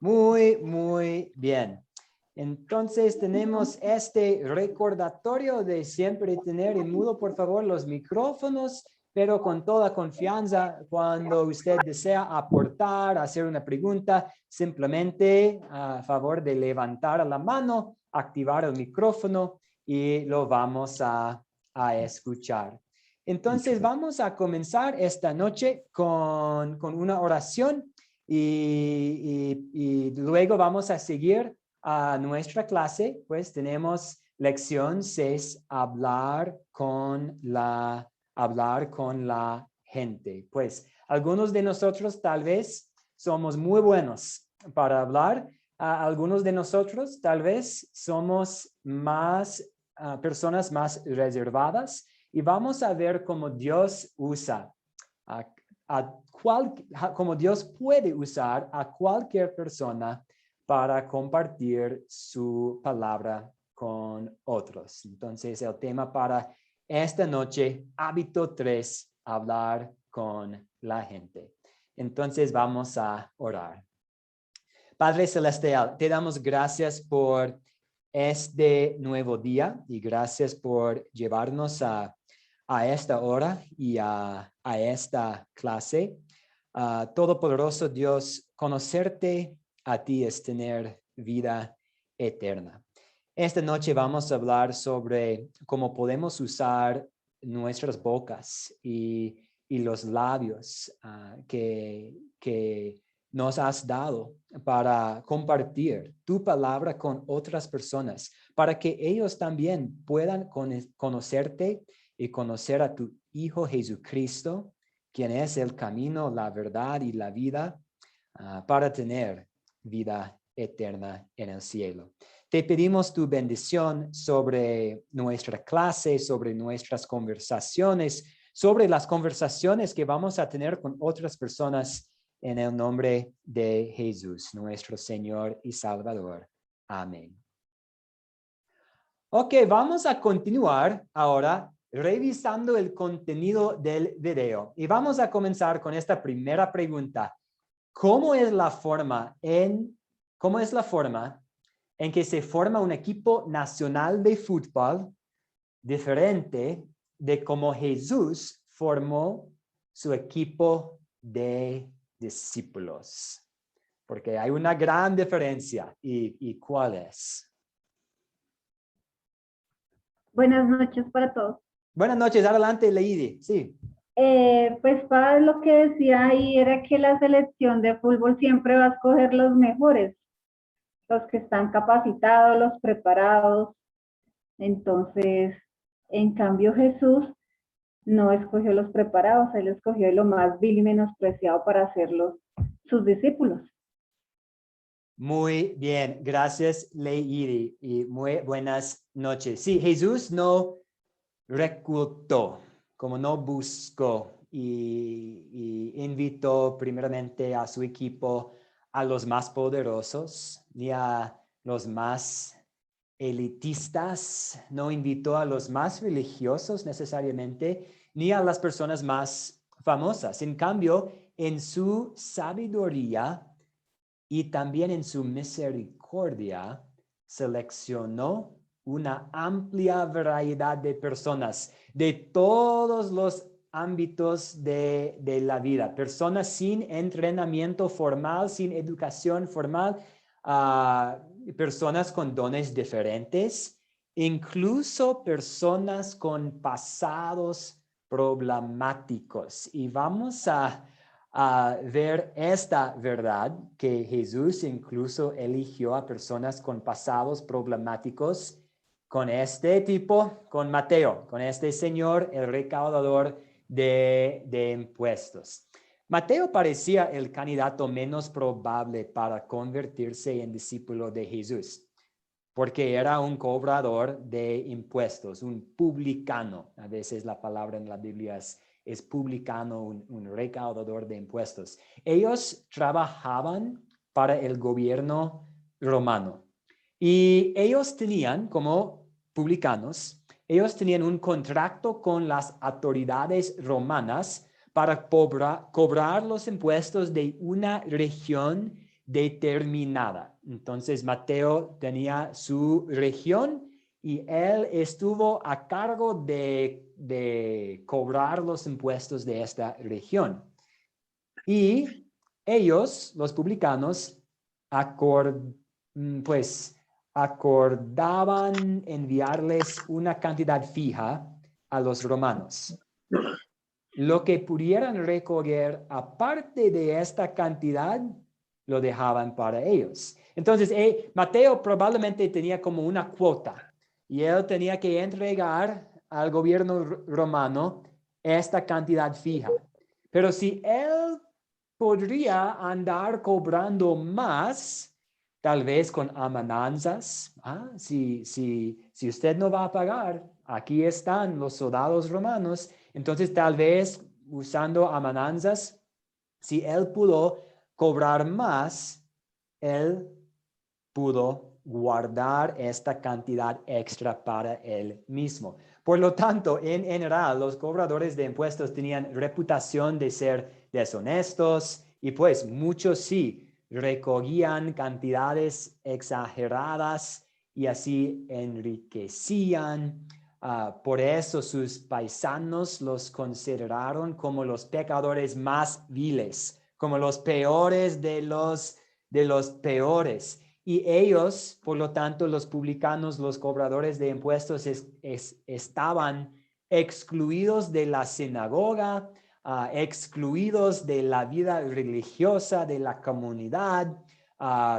Muy bien. Entonces tenemos este recordatorio de siempre tener en mudo, por favor, los micrófonos, pero con toda confianza, cuando usted desea aportar, hacer una pregunta, simplemente a favor de levantar la mano, activar el micrófono y lo vamos a escuchar. Entonces vamos a comenzar esta noche con una oración y luego vamos a seguir a nuestra clase. Pues tenemos lección 6, hablar con la gente. Pues algunos de nosotros tal vez somos muy buenos para hablar. Algunos de nosotros tal vez somos más personas más reservadas. Y vamos a ver cómo Dios usa, cómo Dios puede usar a cualquier persona para compartir su palabra con otros. Entonces, el tema para esta noche, hábito 3, hablar con la gente. Entonces, vamos a orar. Padre Celestial, te damos gracias por este nuevo día y gracias por llevarnos a esta hora y a esta clase. Todopoderoso Dios, conocerte a ti es tener vida eterna. Esta noche vamos a hablar sobre cómo podemos usar nuestras bocas y los labios que nos has dado para compartir tu palabra con otras personas, para que ellos también puedan conocerte y conocer a tu Hijo Jesucristo, quien es el camino, la verdad y la vida, para tener vida eterna en el cielo. Te pedimos tu bendición sobre nuestra clase, sobre nuestras conversaciones, sobre las conversaciones que vamos a tener con otras personas, en el nombre de Jesús, nuestro Señor y Salvador. Amén. Ok, vamos a continuar ahora revisando el contenido del video. Y vamos a comenzar con esta primera pregunta. ¿Cómo es la forma en que se forma un equipo nacional de fútbol diferente de cómo Jesús formó su equipo de discípulos? Porque hay una gran diferencia. ¿Y cuál es? Buenas noches para todos. Buenas noches, adelante, Lady. Sí. Pues para lo que decía ahí era que la selección de fútbol siempre va a escoger los mejores, los que están capacitados, los preparados. Entonces, en cambio Jesús no escogió los preparados, él escogió lo más vil y menospreciado para hacerlos sus discípulos. Muy bien, gracias, Lady, y muy buenas noches. Sí, Jesús no reclutó, como no buscó y invitó primeramente a su equipo a los más poderosos ni a los más elitistas, no invitó a los más religiosos necesariamente, ni a las personas más famosas. En cambio, en su sabiduría y también en su misericordia, seleccionó una amplia variedad de personas de todos los ámbitos de la vida. Personas sin entrenamiento formal, sin educación formal, personas con dones diferentes, incluso personas con pasados problemáticos. Y vamos a ver esta verdad, que Jesús incluso eligió a personas con pasados problemáticos, con este tipo, con Mateo, con este señor, el recaudador de impuestos. Mateo parecía el candidato menos probable para convertirse en discípulo de Jesús, porque era un cobrador de impuestos, un publicano. A veces la palabra en la Biblia es publicano, un recaudador de impuestos. Ellos trabajaban para el gobierno romano y ellos tenían, como publicanos, ellos tenían un contrato con las autoridades romanas para cobrar los impuestos de una región determinada. Entonces Mateo tenía su región y él estuvo a cargo de cobrar los impuestos de esta región. Y ellos, los publicanos, acordaban enviarles una cantidad fija a los romanos. Lo que pudieran recoger aparte de esta cantidad, lo dejaban para ellos. Entonces, Mateo probablemente tenía como una cuota y él tenía que entregar al gobierno romano esta cantidad fija. Pero si él podría andar cobrando más, tal vez con amenazas. Si usted no va a pagar, aquí están los soldados romanos. Entonces, tal vez usando amenazas, si él pudo cobrar más, él pudo guardar esta cantidad extra para él mismo. Por lo tanto, en general, los cobradores de impuestos tenían reputación de ser deshonestos y pues muchos sí recogían cantidades exageradas y así enriquecían. Por eso sus paisanos los consideraron como los pecadores más viles, como los peores de los peores. Y ellos, por lo tanto, los publicanos, los cobradores de impuestos, estaban excluidos de la sinagoga, excluidos de la vida religiosa de la comunidad,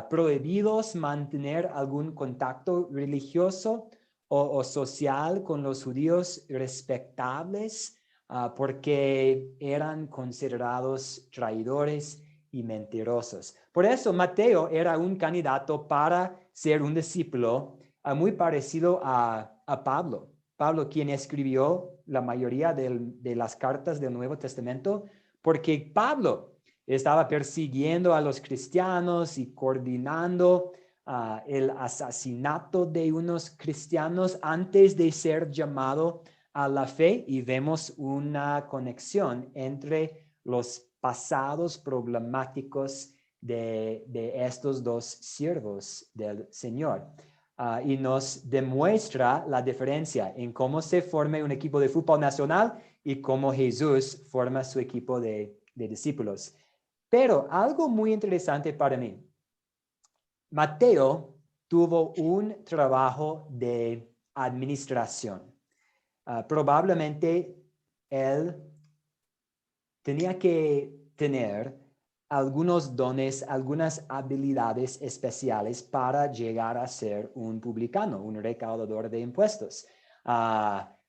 prohibidos mantener algún contacto religioso o social con los judíos respetables, porque eran considerados traidores y mentirosos. Por eso Mateo era un candidato para ser un discípulo muy parecido a Pablo. Pablo, quien escribió la mayoría de las cartas del Nuevo Testamento, porque Pablo estaba persiguiendo a los cristianos y coordinando el asesinato de unos cristianos antes de ser llamado a la fe, y vemos una conexión entre los pasados problemáticos de estos dos siervos del Señor. Y nos demuestra la diferencia en cómo se forma un equipo de fútbol nacional y cómo Jesús forma su equipo de discípulos. Pero algo muy interesante para mí, Mateo tuvo un trabajo de administración. Probablemente él tenía que tener algunos dones, algunas habilidades especiales para llegar a ser un publicano, un recaudador de impuestos.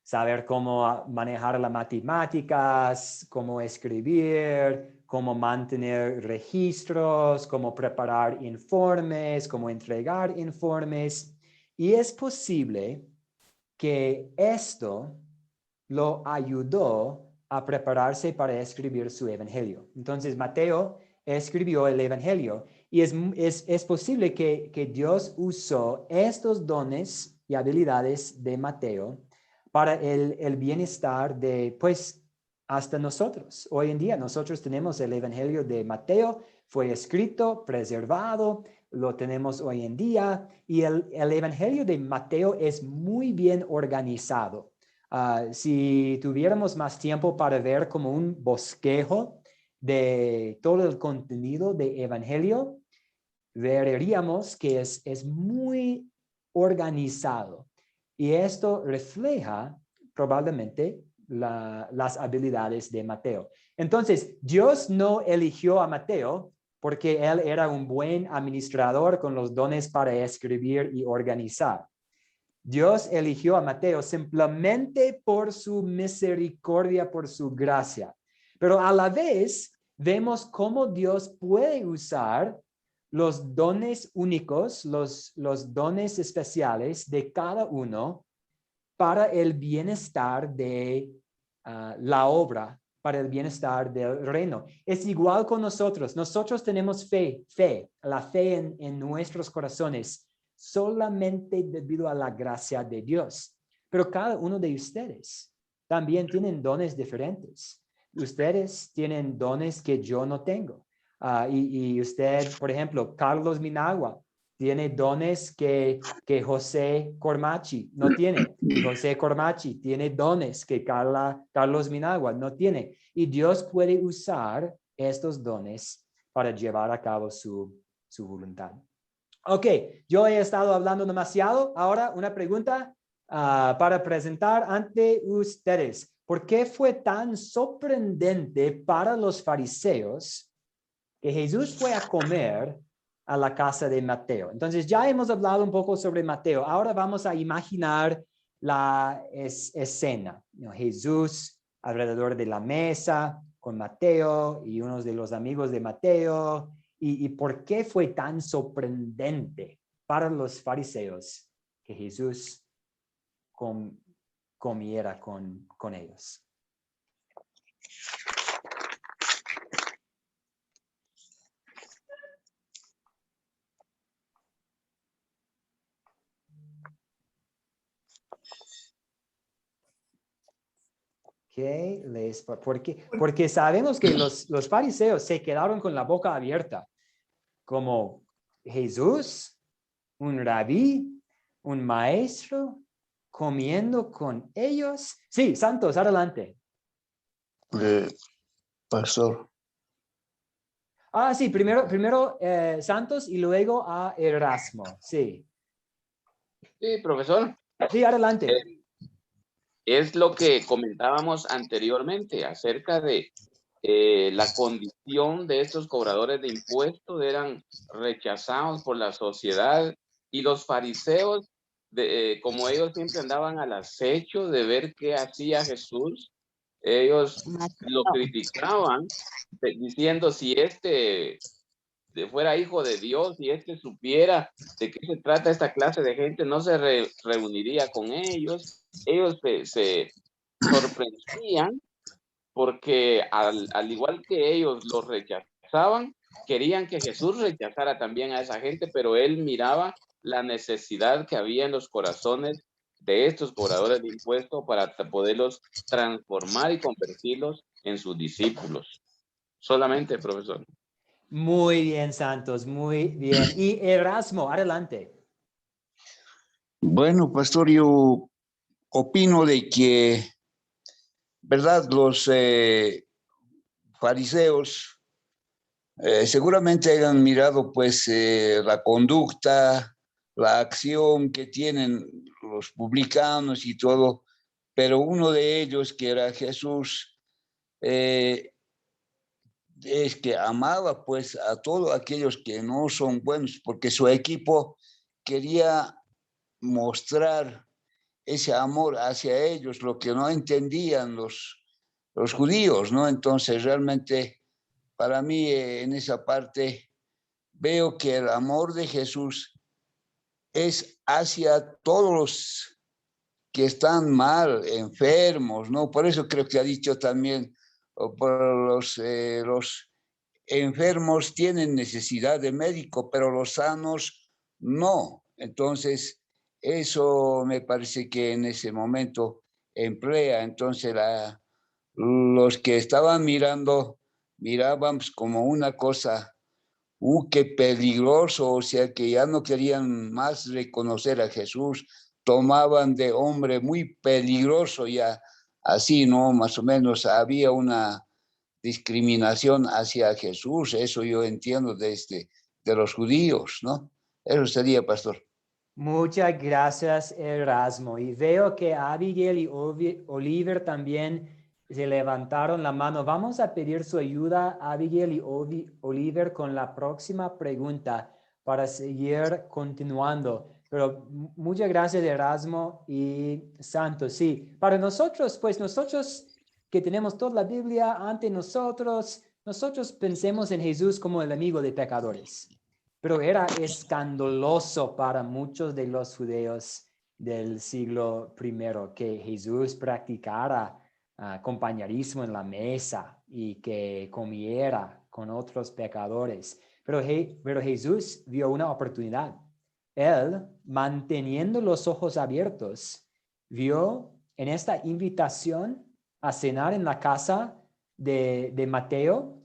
Saber cómo manejar las matemáticas, cómo escribir, cómo mantener registros, cómo preparar informes, cómo entregar informes. Y es posible que esto lo ayudó a prepararse para escribir su evangelio. Entonces, Mateo escribió el evangelio y es posible que Dios usó estos dones y habilidades de Mateo para el bienestar de, pues, hasta nosotros. Hoy en día nosotros tenemos el evangelio de Mateo, fue escrito, preservado, lo tenemos hoy en día, y el evangelio de Mateo es muy bien organizado. Si tuviéramos más tiempo para ver como un bosquejo de todo el contenido de evangelio, veríamos que es muy organizado. Y esto refleja probablemente las habilidades de Mateo. Entonces, Dios no eligió a Mateo porque él era un buen administrador con los dones para escribir y organizar. Dios eligió a Mateo simplemente por su misericordia, por su gracia. Pero a la vez vemos cómo Dios puede usar los dones únicos, los dones especiales de cada uno para el bienestar de la obra, para el bienestar del reino. Es igual con nosotros. Nosotros tenemos la fe en nuestros corazones, solamente debido a la gracia de Dios. Pero cada uno de ustedes también tienen dones diferentes. Ustedes tienen dones que yo no tengo. Y usted, por ejemplo, Carlos Minagua, tiene dones que José Cormachi no tiene. Y José Cormachi tiene dones que Carlos Minagua no tiene. Y Dios puede usar estos dones para llevar a cabo su voluntad. Ok, yo he estado hablando demasiado. Ahora una pregunta para presentar ante ustedes. ¿Por qué fue tan sorprendente para los fariseos que Jesús fue a comer a la casa de Mateo? Entonces ya hemos hablado un poco sobre Mateo. Ahora vamos a imaginar la escena. Jesús alrededor de la mesa con Mateo y unos de los amigos de Mateo. ¿Y por qué fue tan sorprendente para los fariseos que Jesús comiera con ellos? Porque sabemos que los fariseos se quedaron con la boca abierta, como Jesús, un rabí, un maestro, comiendo con ellos. Sí, Santos, adelante. Pastor. Sí, primero Santos y luego a Erasmo. Sí. Sí, profesor. Sí, adelante. Es lo que comentábamos anteriormente acerca de la condición de estos cobradores de impuestos. Eran rechazados por la sociedad, y los fariseos, como ellos siempre andaban al acecho de ver qué hacía Jesús, ellos lo criticaban, diciendo: si fuera hijo de Dios, y supiera de qué se trata esta clase de gente, no se reuniría con ellos. Ellos se sorprendían porque al igual que ellos los rechazaban, querían que Jesús rechazara también a esa gente, pero él miraba la necesidad que había en los corazones de estos cobradores de impuestos para poderlos transformar y convertirlos en sus discípulos. Solamente, profesor. Muy bien, Santos, muy bien. Y Erasmo, adelante. Bueno, pastor, yo opino de que, ¿verdad? Los fariseos seguramente hayan mirado pues la conducta, la acción que tienen los publicanos y todo, pero uno de ellos, que era Jesús, es que amaba pues a todos aquellos que no son buenos, porque su equipo quería mostrar ese amor hacia ellos, lo que no entendían los judíos, ¿no? Entonces realmente para mí en esa parte veo que el amor de Jesús es hacia todos los que están mal, enfermos, ¿no? Por eso creo que ha dicho también, por los enfermos tienen necesidad de médico, pero los sanos no. Entonces, eso me parece que en ese momento emplea. Entonces, los que estaban miraban pues, como una cosa, qué peligroso, o sea que ya no querían más reconocer a Jesús, tomaban de hombre muy peligroso ya, así, ¿no? Más o menos había una discriminación hacia Jesús, eso yo entiendo de los judíos, ¿no? Eso sería, pastor. Muchas gracias, Erasmo. Y veo que Abigail y Oliver también se levantaron la mano. Vamos a pedir su ayuda, Abigail y Oliver, con la próxima pregunta para seguir continuando. Pero muchas gracias, Erasmo y Santos. Sí, para nosotros, pues nosotros que tenemos toda la Biblia ante nosotros pensemos en Jesús como el amigo de pecadores. Pero era escandaloso para muchos de los judíos del siglo I que Jesús practicara compañerismo en la mesa y que comiera con otros pecadores. Pero Jesús vio una oportunidad. Él, manteniendo los ojos abiertos, vio en esta invitación a cenar en la casa de Mateo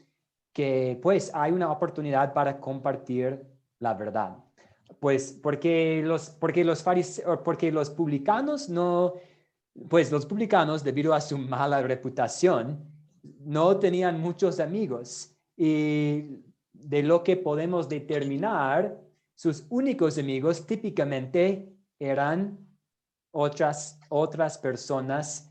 que pues hay una oportunidad para compartir la verdad. Pues porque los publicanos no, pues los publicanos, debido a su mala reputación, no tenían muchos amigos. Y de lo que podemos determinar, sus únicos amigos típicamente eran otras personas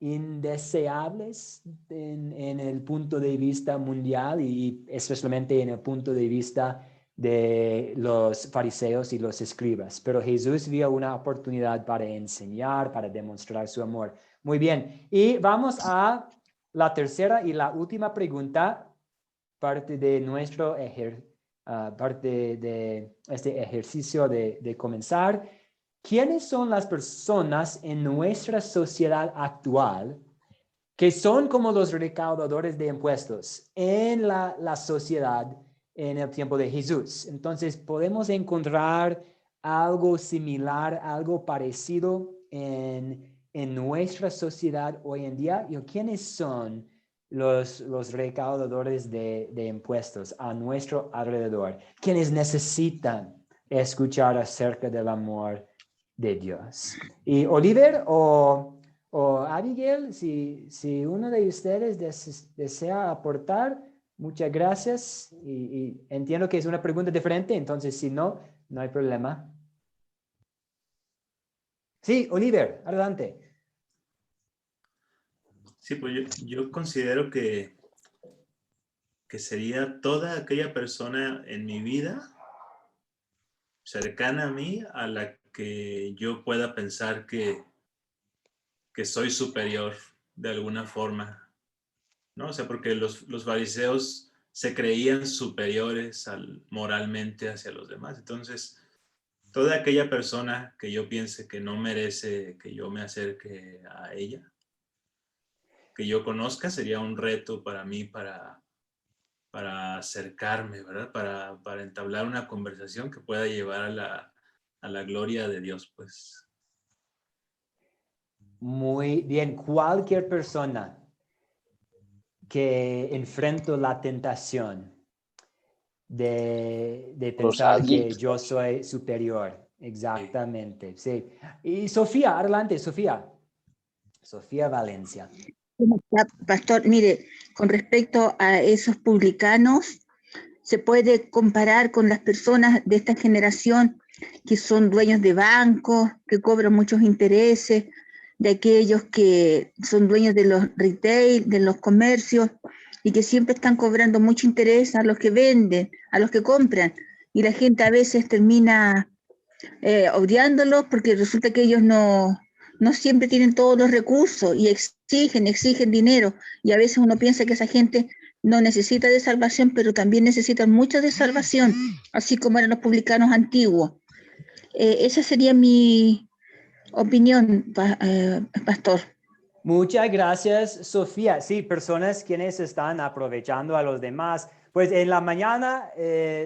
indeseables en el punto de vista mundial y especialmente en el punto de vista de los fariseos y los escribas. Pero Jesús vio una oportunidad para enseñar, para demostrar su amor. Muy bien. Y vamos a la tercera y la última pregunta, parte de nuestro parte de este ejercicio de comenzar. ¿Quiénes son las personas en nuestra sociedad actual que son como los recaudadores de impuestos en la sociedad en el tiempo de Jesús? Entonces, podemos encontrar algo similar, algo parecido en nuestra sociedad hoy en día. ¿Quiénes son los recaudadores de impuestos a nuestro alrededor? ¿Quiénes necesitan escuchar acerca del amor de Dios? Y Oliver o Abigail, si uno de ustedes desea aportar, muchas gracias. Y entiendo que es una pregunta diferente, entonces si no, no hay problema. Sí, Oliver, adelante. Sí, pues yo considero que sería toda aquella persona en mi vida cercana a mí a la que yo pueda pensar que soy superior de alguna forma, ¿no? O sea, porque los fariseos se creían superiores moralmente hacia los demás. Entonces, toda aquella persona que yo piense que no merece que yo me acerque a ella, que yo conozca, sería un reto para mí para acercarme, ¿verdad? Para entablar una conversación que pueda llevar a la gloria de Dios, pues. Muy bien. Cualquier persona que enfrenta la tentación de pensar que yo soy superior. Exactamente, sí. Y Sofía, adelante, Sofía. Sofía Valencia. Pastor, mire, con respecto a esos publicanos, se puede comparar con las personas de esta generación que son dueños de bancos, que cobran muchos intereses, de aquellos que son dueños de los retail, de los comercios, y que siempre están cobrando mucho interés a los que venden, a los que compran, y la gente a veces termina odiándolos porque resulta que ellos no siempre tienen todos los recursos y exigen dinero, y a veces uno piensa que esa gente no necesita de salvación, pero también necesitan mucho de salvación, así como eran los publicanos antiguos. Esa sería mi opinión, pastor. Muchas gracias, Sofía. Sí, personas quienes están aprovechando a los demás. Pues en la mañana,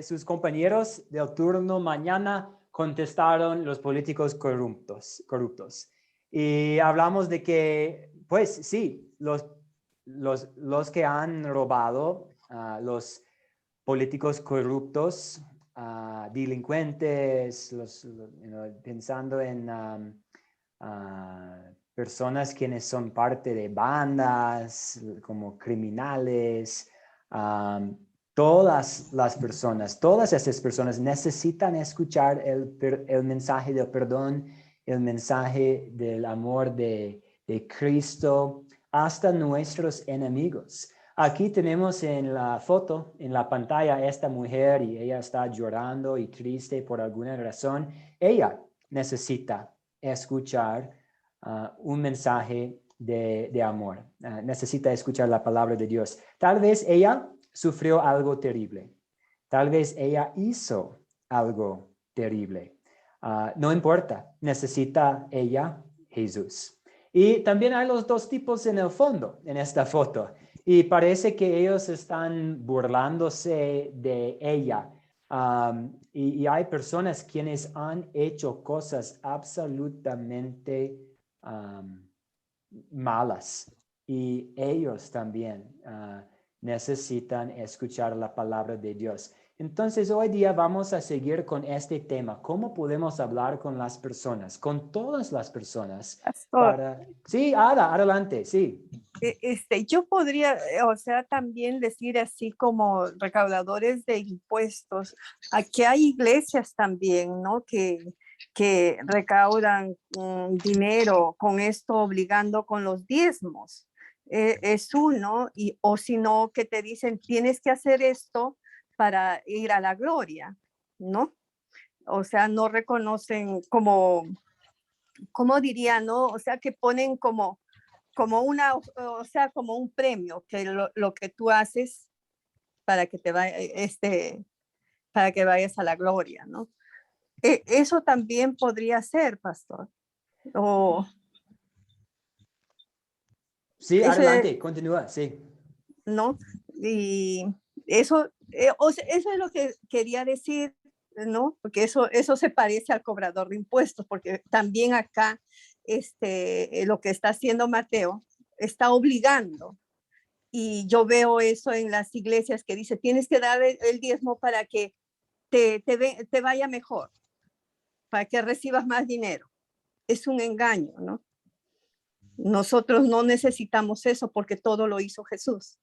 sus compañeros del turno mañana contestaron los políticos corruptos. Y hablamos de que, pues sí, los que han robado, los políticos corruptos, delincuentes, pensando en personas quienes son parte de bandas, como criminales, todas esas personas necesitan escuchar el mensaje del perdón, el mensaje del amor de Cristo, hasta nuestros enemigos. Aquí tenemos en la foto, en la pantalla, esta mujer, y ella está llorando y triste por alguna razón. Ella necesita escuchar un mensaje de amor. Necesita escuchar la palabra de Dios. Tal vez ella sufrió algo terrible. Tal vez ella hizo algo terrible. No importa, necesita ella Jesús. Y también hay los dos tipos en el fondo, en esta foto. Y parece que ellos están burlándose de ella. Y hay personas quienes han hecho cosas absolutamente malas. Y ellos también necesitan escuchar la palabra de Dios. Entonces, hoy día vamos a seguir con este tema. ¿Cómo podemos hablar con las personas, con todas las personas? Pastor, Sí, Ada, adelante, sí. yo podría, o sea, también decir así como recaudadores de impuestos. Aquí hay iglesias también, ¿no? Que recaudan dinero con esto, obligando con los diezmos. Es uno, o si no, que te dicen, tienes que hacer esto para ir a la gloria, ¿no? O sea, no reconocen como diría, ¿no? O sea, que ponen como una, o sea, como un premio, que lo que tú haces para que te vaya, para que vayas a la gloria, ¿no? Eso también podría ser, pastor. O Sí, ese, adelante, continúa, sí. ¿no? Y eso, o sea, eso es lo que quería decir, ¿no? Porque eso se parece al cobrador de impuestos, porque también acá lo que está haciendo Mateo está obligando. Y yo veo eso en las iglesias que dice, tienes que dar el diezmo para que te vaya mejor, para que recibas más dinero. Es un engaño, ¿no? Nosotros no necesitamos eso porque todo lo hizo Jesús.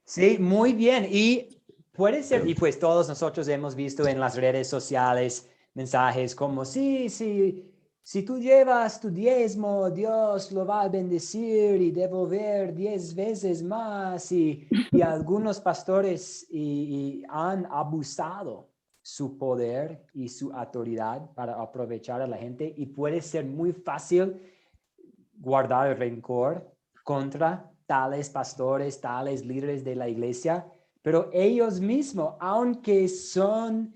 Sí, muy bien. Y puede ser, y pues todos nosotros hemos visto en las redes sociales mensajes como, sí, si tú llevas tu diezmo, Dios lo va a bendecir y devolver 10 veces más. Y algunos pastores han abusado su poder y su autoridad para aprovechar a la gente, y puede ser muy fácil guardar el rencor contra tales pastores, tales líderes de la iglesia, pero ellos mismos, aunque son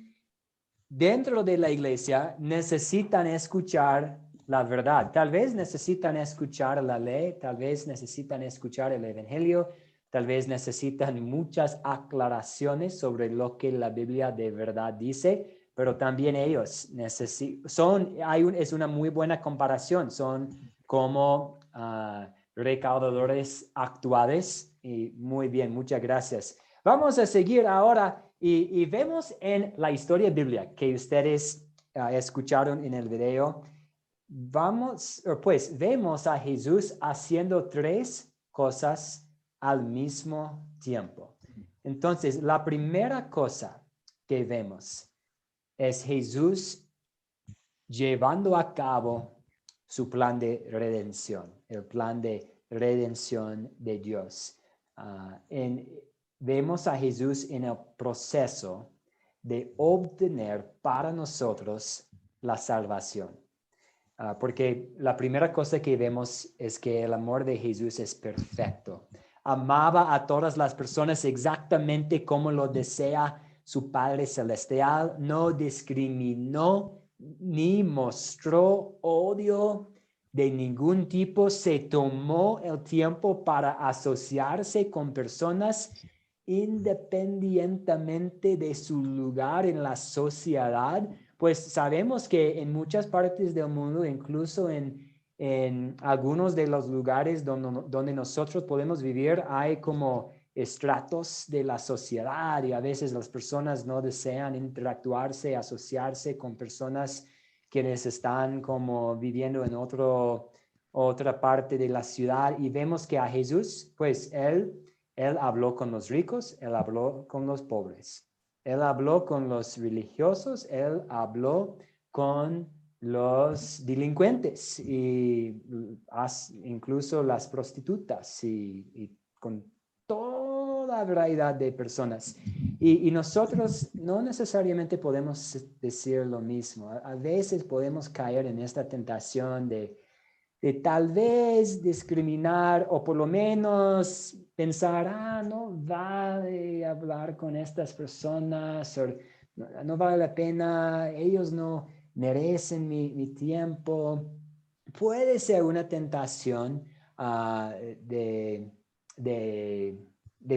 dentro de la iglesia, necesitan escuchar la verdad. Tal vez necesitan escuchar la ley, tal vez necesitan escuchar el evangelio, tal vez necesitan muchas aclaraciones sobre lo que la Biblia de verdad dice, pero también ellos es una muy buena comparación, son como recaudadores actuales. Y muy bien, muchas gracias. Vamos a seguir ahora y vemos en la historia bíblica que ustedes escucharon en el video. Vemos a Jesús haciendo 3 cosas al mismo tiempo. Entonces, la primera cosa que vemos es Jesús llevando a cabo su plan de redención, el plan de redención de Dios. Vemos a Jesús en el proceso de obtener para nosotros la salvación. Porque la primera cosa que vemos es que el amor de Jesús es perfecto. Amaba a todas las personas exactamente como lo desea su Padre Celestial. No discriminó ni mostró odio de ningún tipo. Se tomó el tiempo para asociarse con personas independientemente de su lugar en la sociedad. Pues sabemos que en muchas partes del mundo, incluso en algunos de los lugares donde nosotros podemos vivir, hay como estratos de la sociedad, y a veces las personas no desean interactuarse, asociarse con personas quienes están como viviendo en otra parte de la ciudad. Y vemos que a Jesús, pues él habló con los ricos, él habló con los pobres. Él habló con los religiosos, él habló con los delincuentes y incluso las prostitutas y con toda variedad de personas. Y nosotros no necesariamente podemos decir lo mismo. A veces podemos caer en esta tentación de tal vez discriminar, o por lo menos pensar, no vale hablar con estas personas, o no vale la pena, ellos no merecen mi tiempo. Puede ser una tentación de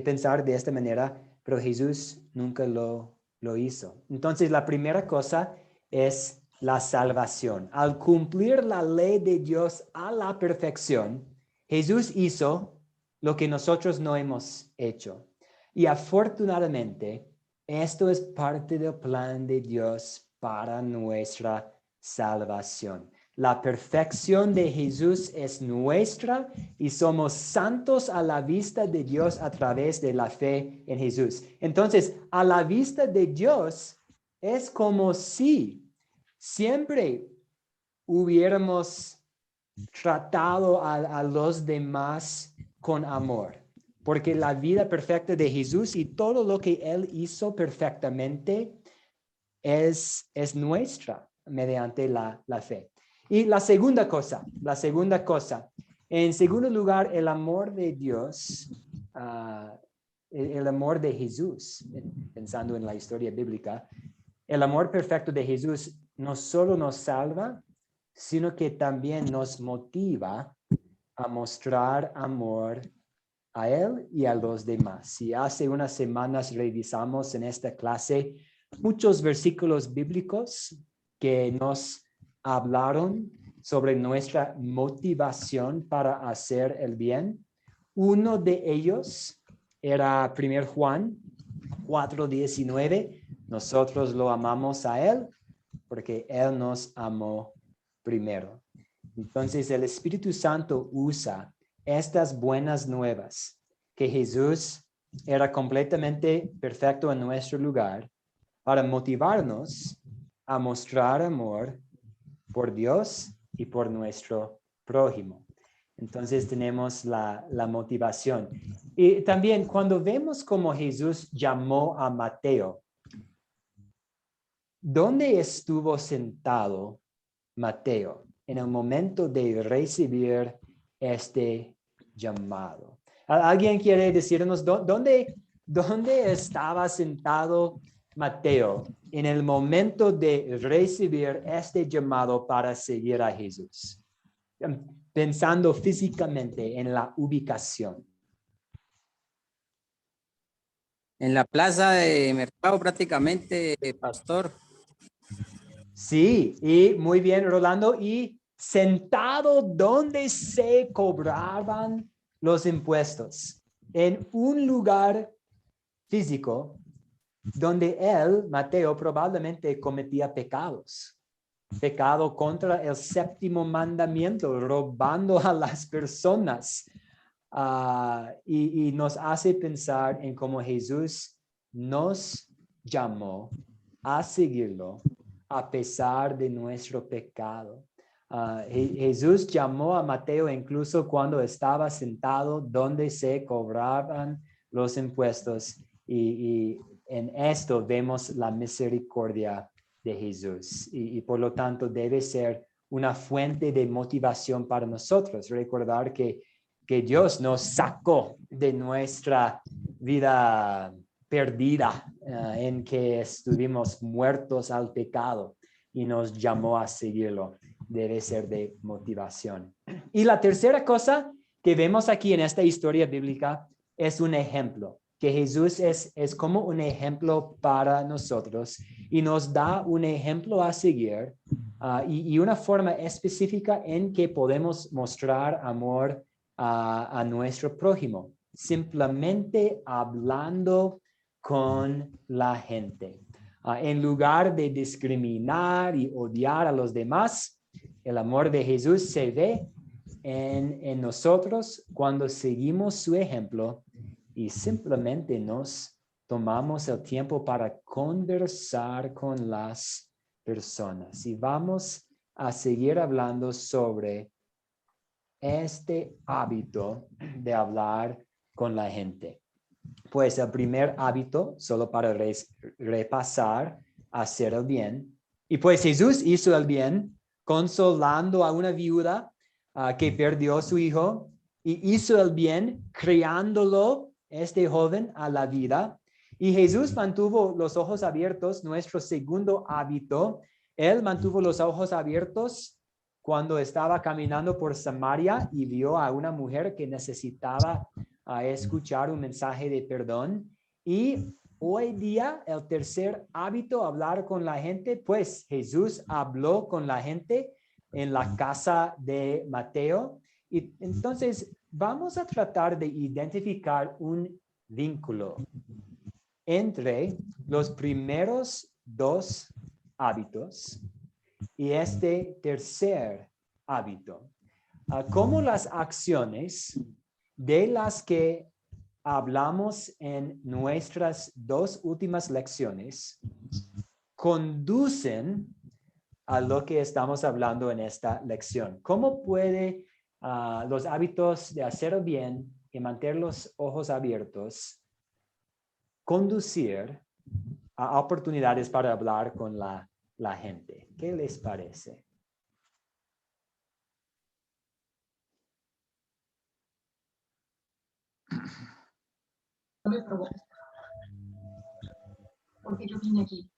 pensar de esta manera, pero Jesús nunca lo hizo. Entonces, la primera cosa es la salvación. Al cumplir la ley de Dios a la perfección, Jesús hizo lo que nosotros no hemos hecho. Y afortunadamente, esto es parte del plan de Dios para nuestra salvación. La perfección de Jesús es nuestra y somos santos a la vista de Dios a través de la fe en Jesús. Entonces, a la vista de Dios, es como si siempre hubiéramos tratado a los demás con amor, porque la vida perfecta de Jesús y todo lo que Él hizo perfectamente es nuestra mediante la fe. Y la segunda cosa, en segundo lugar, el amor de Dios, el amor de Jesús, pensando en la historia bíblica, el amor perfecto de Jesús no solo nos salva, sino que también nos motiva a mostrar amor a Él y a los demás. Y hace unas semanas revisamos en esta clase muchos versículos bíblicos que nos hablaron sobre nuestra motivación para hacer el bien. Uno de ellos era 1 Juan 4:19. Nosotros lo amamos a Él porque Él nos amó primero. Entonces el Espíritu Santo usa estas buenas nuevas, que Jesús era completamente perfecto en nuestro lugar, para motivarnos a mostrar amor por Dios y por nuestro prójimo. Entonces tenemos la motivación. Y también cuando vemos cómo Jesús llamó a Mateo, ¿dónde estuvo sentado Mateo en el momento de recibir este llamado? ¿Alguien quiere decirnos dónde estaba sentado Mateo en el momento de recibir este llamado para seguir a Jesús? Pensando físicamente en la ubicación. En la plaza de mercado prácticamente, pastor. Sí, y muy bien, Rolando. Y sentado donde se cobraban los impuestos, en un lugar físico donde él, Mateo, probablemente cometía pecados. Pecado contra el séptimo mandamiento, robando a las personas. Y nos hace pensar en cómo Jesús nos llamó a seguirlo a pesar de nuestro pecado. Jesús llamó a Mateo incluso cuando estaba sentado donde se cobraban los impuestos, y en esto vemos la misericordia de Jesús, y por lo tanto debe ser una fuente de motivación para nosotros, recordar que Dios nos sacó de nuestra vida perdida, en que estuvimos muertos al pecado, y nos llamó a seguirlo. Debe ser de motivación. Y la tercera cosa que vemos aquí en esta historia bíblica es un ejemplo, que Jesús es como un ejemplo para nosotros y nos da un ejemplo a seguir, y una forma específica en que podemos mostrar amor a nuestro prójimo, simplemente hablando con la gente. En lugar de discriminar y odiar a los demás, el amor de Jesús se ve en nosotros cuando seguimos su ejemplo y simplemente nos tomamos el tiempo para conversar con las personas. Y vamos a seguir hablando sobre este hábito de hablar con la gente. Pues el primer hábito, solo para repasar, hacer el bien. Y pues Jesús hizo el bien, consolando a una viuda que perdió a su hijo, y hizo el bien criándolo, este joven, a la vida. Y Jesús mantuvo los ojos abiertos, nuestro segundo hábito. Él mantuvo los ojos abiertos cuando estaba caminando por Samaria y vio a una mujer que necesitaba escuchar un mensaje de perdón. Y hoy día, el tercer hábito, hablar con la gente, pues Jesús habló con la gente en la casa de Mateo. Y entonces vamos a tratar de identificar un vínculo entre los primeros 2 hábitos y este tercer hábito. Cómo las acciones de las que hablamos en nuestras 2 últimas lecciones conducen a lo que estamos hablando en esta lección. ¿Cómo puede los hábitos de hacer bien y mantener los ojos abiertos conducir a oportunidades para hablar con la gente? ¿Qué les parece? Porque yo vine aquí.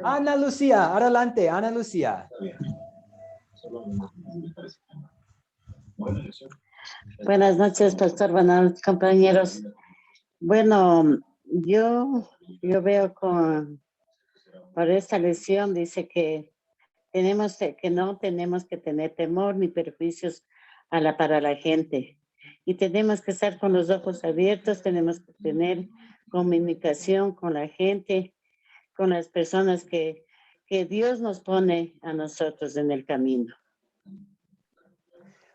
Ana Lucía, adelante, Ana Lucía. Buenas noches, pastor, buenas compañeros. Bueno, yo veo por esta lección dice que no tenemos que tener temor ni perjuicios para la gente. Y tenemos que estar con los ojos abiertos, tenemos que tener comunicación con la gente, con las personas que Dios nos pone a nosotros en el camino.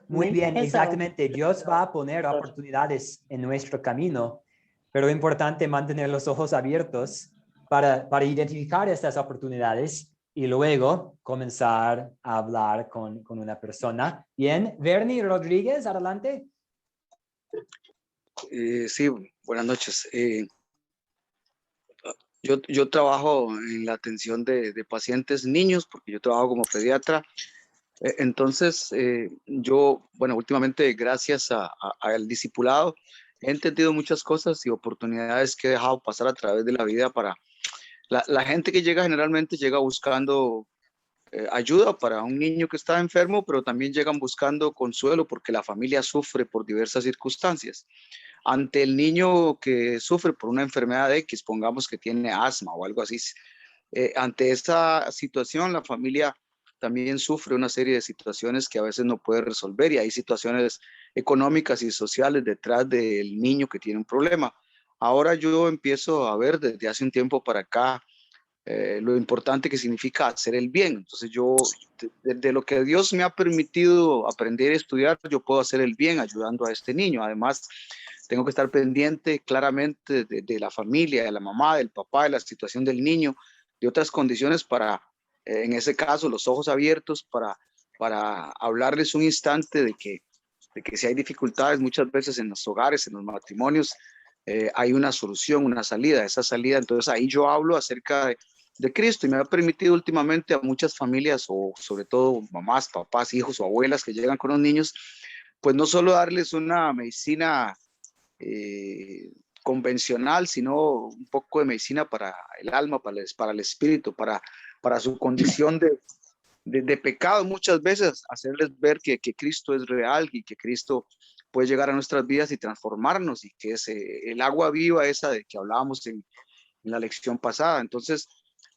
Muy bien, Eso. exactamente. Dios va a poner oportunidades en nuestro camino, pero es importante mantener los ojos abiertos para identificar estas oportunidades y luego comenzar a hablar con una persona. Bien, Bernie Rodríguez, adelante. Sí, buenas noches. Yo trabajo en la atención de pacientes niños, porque yo trabajo como pediatra. Entonces, últimamente, gracias al discipulado, he entendido muchas cosas y oportunidades que he dejado pasar a través de la vida para la gente que llega generalmente llega buscando ayuda para un niño que está enfermo, pero también llegan buscando consuelo porque la familia sufre por diversas circunstancias. Ante el niño que sufre por una enfermedad X, pongamos que tiene asma o algo así, ante esta situación la familia también sufre una serie de situaciones que a veces no puede resolver y hay situaciones económicas y sociales detrás del niño que tiene un problema. Ahora yo empiezo a ver desde hace un tiempo para acá lo importante que significa hacer el bien. Entonces yo, de lo que Dios me ha permitido aprender y estudiar, yo puedo hacer el bien ayudando a este niño. Además, tengo que estar pendiente claramente de la familia, de la mamá, del papá, de la situación del niño, de otras condiciones para, en ese caso, los ojos abiertos para hablarles un instante de que si hay dificultades muchas veces en los hogares, en los matrimonios, hay una solución, una salida. Esa salida, entonces ahí yo hablo acerca de Cristo y me ha permitido últimamente a muchas familias o sobre todo mamás, papás, hijos o abuelas que llegan con los niños, pues no solo darles una medicina convencional, sino un poco de medicina para el alma, para el espíritu, para su condición de pecado. Muchas veces hacerles ver que Cristo es real y que Cristo puede llegar a nuestras vidas y transformarnos y que es el agua viva esa de que hablábamos en la lección pasada. Entonces,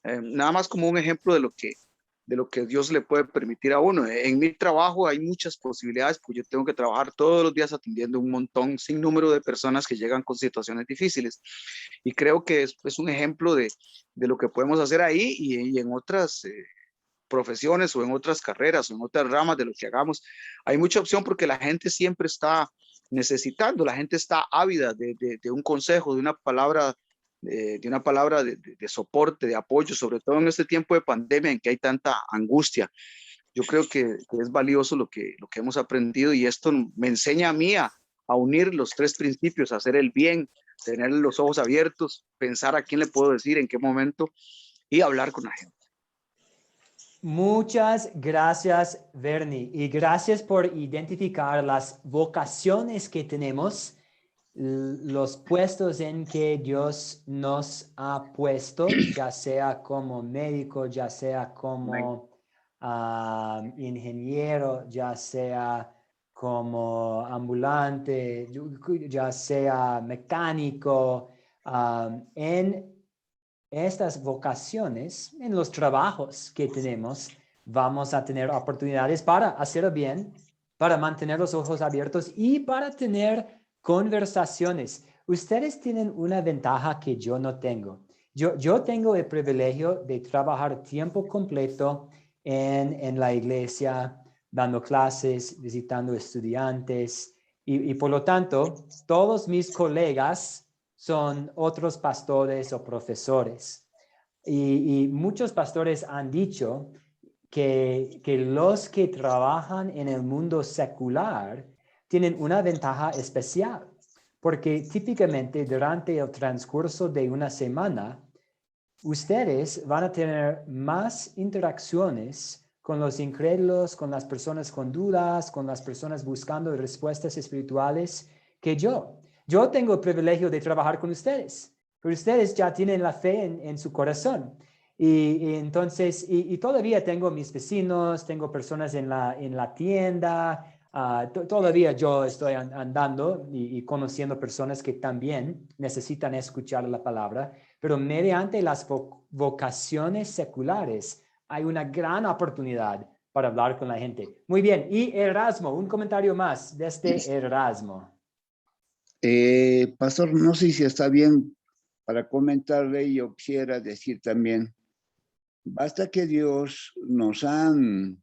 nada más como un ejemplo de lo que Dios le puede permitir a uno. En mi trabajo hay muchas posibilidades, pues yo tengo que trabajar todos los días atendiendo un montón, sin número de personas que llegan con situaciones difíciles. Y creo que es un ejemplo de lo que podemos hacer ahí y en otras profesiones o en otras carreras o en otras ramas de lo que hagamos. Hay mucha opción porque la gente siempre está necesitando, la gente está ávida de un consejo, de una palabra de soporte, de apoyo, sobre todo en este tiempo de pandemia en que hay tanta angustia. Yo creo que es valioso lo que hemos aprendido y esto me enseña a mí a unir los 3 principios, a hacer el bien, tener los ojos abiertos, pensar a quién le puedo decir, en qué momento y hablar con la gente. Muchas gracias, Bernie, y gracias por identificar las vocaciones que tenemos, los puestos en que Dios nos ha puesto, ya sea como médico, ya sea como ingeniero, ya sea como ambulante, ya sea mecánico, en estas vocaciones, en los trabajos que tenemos, vamos a tener oportunidades para hacer bien para mantener los ojos abiertos y para tener conversaciones. Ustedes tienen una ventaja que yo no tengo. Yo tengo el privilegio de trabajar tiempo completo en la iglesia, dando clases, visitando estudiantes y por lo tanto, todos mis colegas son otros pastores o profesores. Y muchos pastores han dicho que los que trabajan en el mundo secular tienen una ventaja especial, porque típicamente durante el transcurso de una semana, ustedes van a tener más interacciones con los incrédulos, con las personas con dudas, con las personas buscando respuestas espirituales que yo. Yo tengo el privilegio de trabajar con ustedes, pero ustedes ya tienen la fe en su corazón. Y entonces, y todavía tengo mis vecinos, tengo personas en la tienda, todavía yo estoy andando y conociendo personas que también necesitan escuchar la palabra, pero mediante las vocaciones seculares hay una gran oportunidad para hablar con la gente. Muy bien, y Erasmo, un comentario más desde Erasmo. Pastor, no sé si está bien para comentarle, yo quisiera decir también, basta que Dios nos han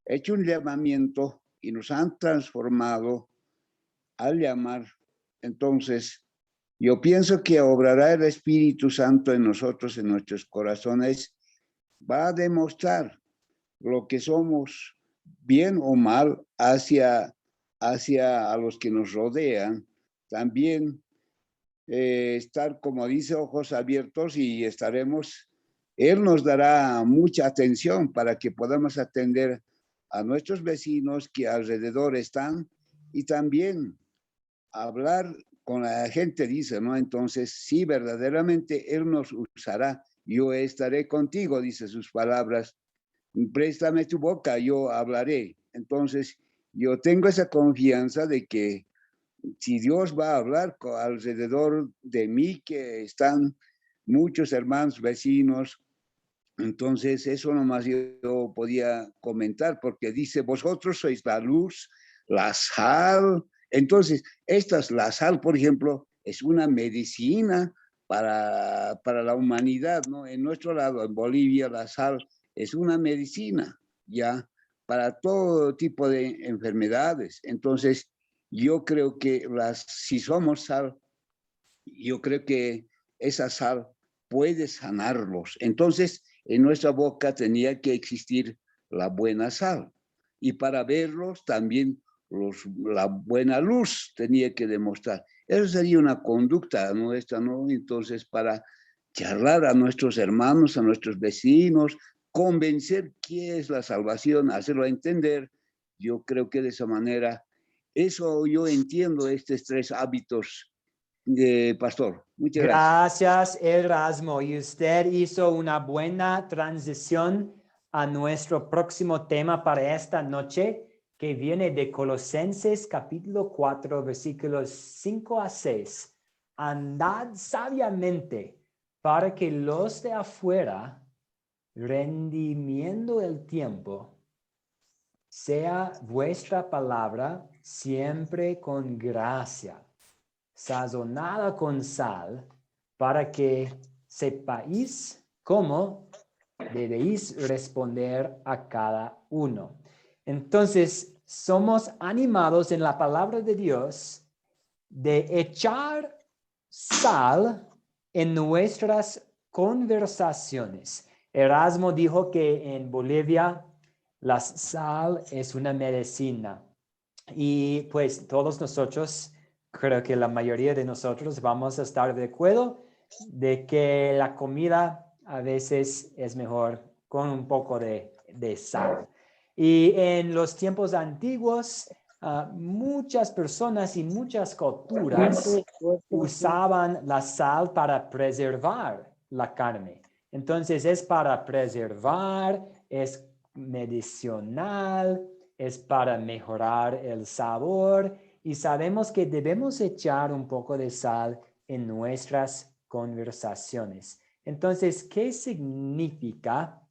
hecho un llamamiento y nos han transformado al llamar. Entonces, yo pienso que obrará el Espíritu Santo en nosotros, en nuestros corazones, va a demostrar lo que somos, bien o mal, hacia a los que nos rodean. También estar, como dice, ojos abiertos y estaremos, Él nos dará mucha atención para que podamos atender a nuestros vecinos que alrededor están y también hablar con la gente, dice, ¿no? Entonces, sí, verdaderamente Él nos usará. Yo estaré contigo, dice sus palabras. Préstame tu boca, yo hablaré. Entonces, yo tengo esa confianza de que si Dios va a hablar alrededor de mí, que están muchos hermanos, vecinos, entonces eso nomás yo podía comentar, porque dice, vosotros sois la luz, la sal. Entonces, la sal, por ejemplo, es una medicina para la humanidad, ¿no? En nuestro lado, en Bolivia, la sal es una medicina, ¿ya? Para todo tipo de enfermedades. Entonces, yo creo que si somos sal, yo creo que esa sal puede sanarlos. Entonces, en nuestra boca tenía que existir la buena sal. Y para verlos también la buena luz tenía que demostrar. Eso sería una conducta nuestra, ¿no? Entonces, para charlar a nuestros hermanos, a nuestros vecinos, convencer qué es la salvación, hacerlo entender, yo creo que de esa manera, eso yo entiendo estos 3 hábitos de pastor. Muchas gracias. Gracias, Erasmo. Y usted hizo una buena transición a nuestro próximo tema para esta noche, que viene de Colosenses capítulo 4, versículos 5 a 6. Andad sabiamente para que los de afuera, rendimiendo el tiempo, sea vuestra palabra siempre con gracia, sazonada con sal, para que sepáis cómo debéis responder a cada uno. Entonces, somos animados en la palabra de Dios de echar sal en nuestras conversaciones. Erasmo dijo que en Bolivia la sal es una medicina. Y pues todos nosotros, creo que la mayoría de nosotros vamos a estar de acuerdo de que la comida a veces es mejor con un poco de sal. Y en los tiempos antiguos, muchas personas y muchas culturas usaban la sal para preservar la carne. Entonces es para preservar, es medicinal, es para mejorar el sabor y sabemos que debemos echar un poco de sal en nuestras conversaciones. Entonces, ¿qué significa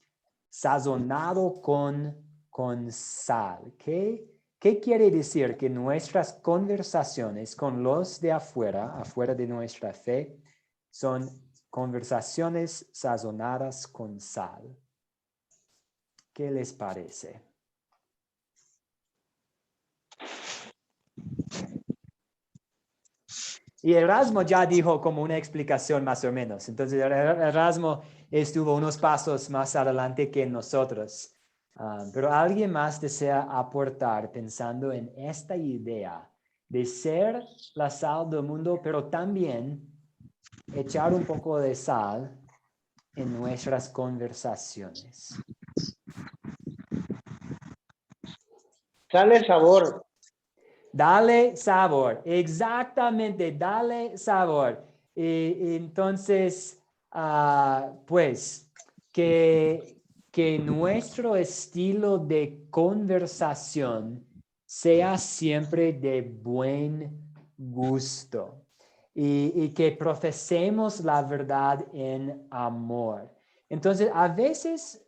sazonado con sal? ¿Qué ¿Qué quiere decir? Que nuestras conversaciones con los de afuera, afuera de nuestra fe, son conversaciones sazonadas con sal. ¿Qué les parece? Y Erasmo ya dijo como una explicación más o menos. Entonces Erasmo estuvo unos pasos más adelante que nosotros. Pero alguien más desea aportar pensando en esta idea de ser la sal del mundo, pero también echar un poco de sal en nuestras conversaciones. Dale sabor. Dale sabor, exactamente, dale sabor. Y entonces, pues, que nuestro estilo de conversación sea siempre de buen gusto y que profesemos la verdad en amor. Entonces, a veces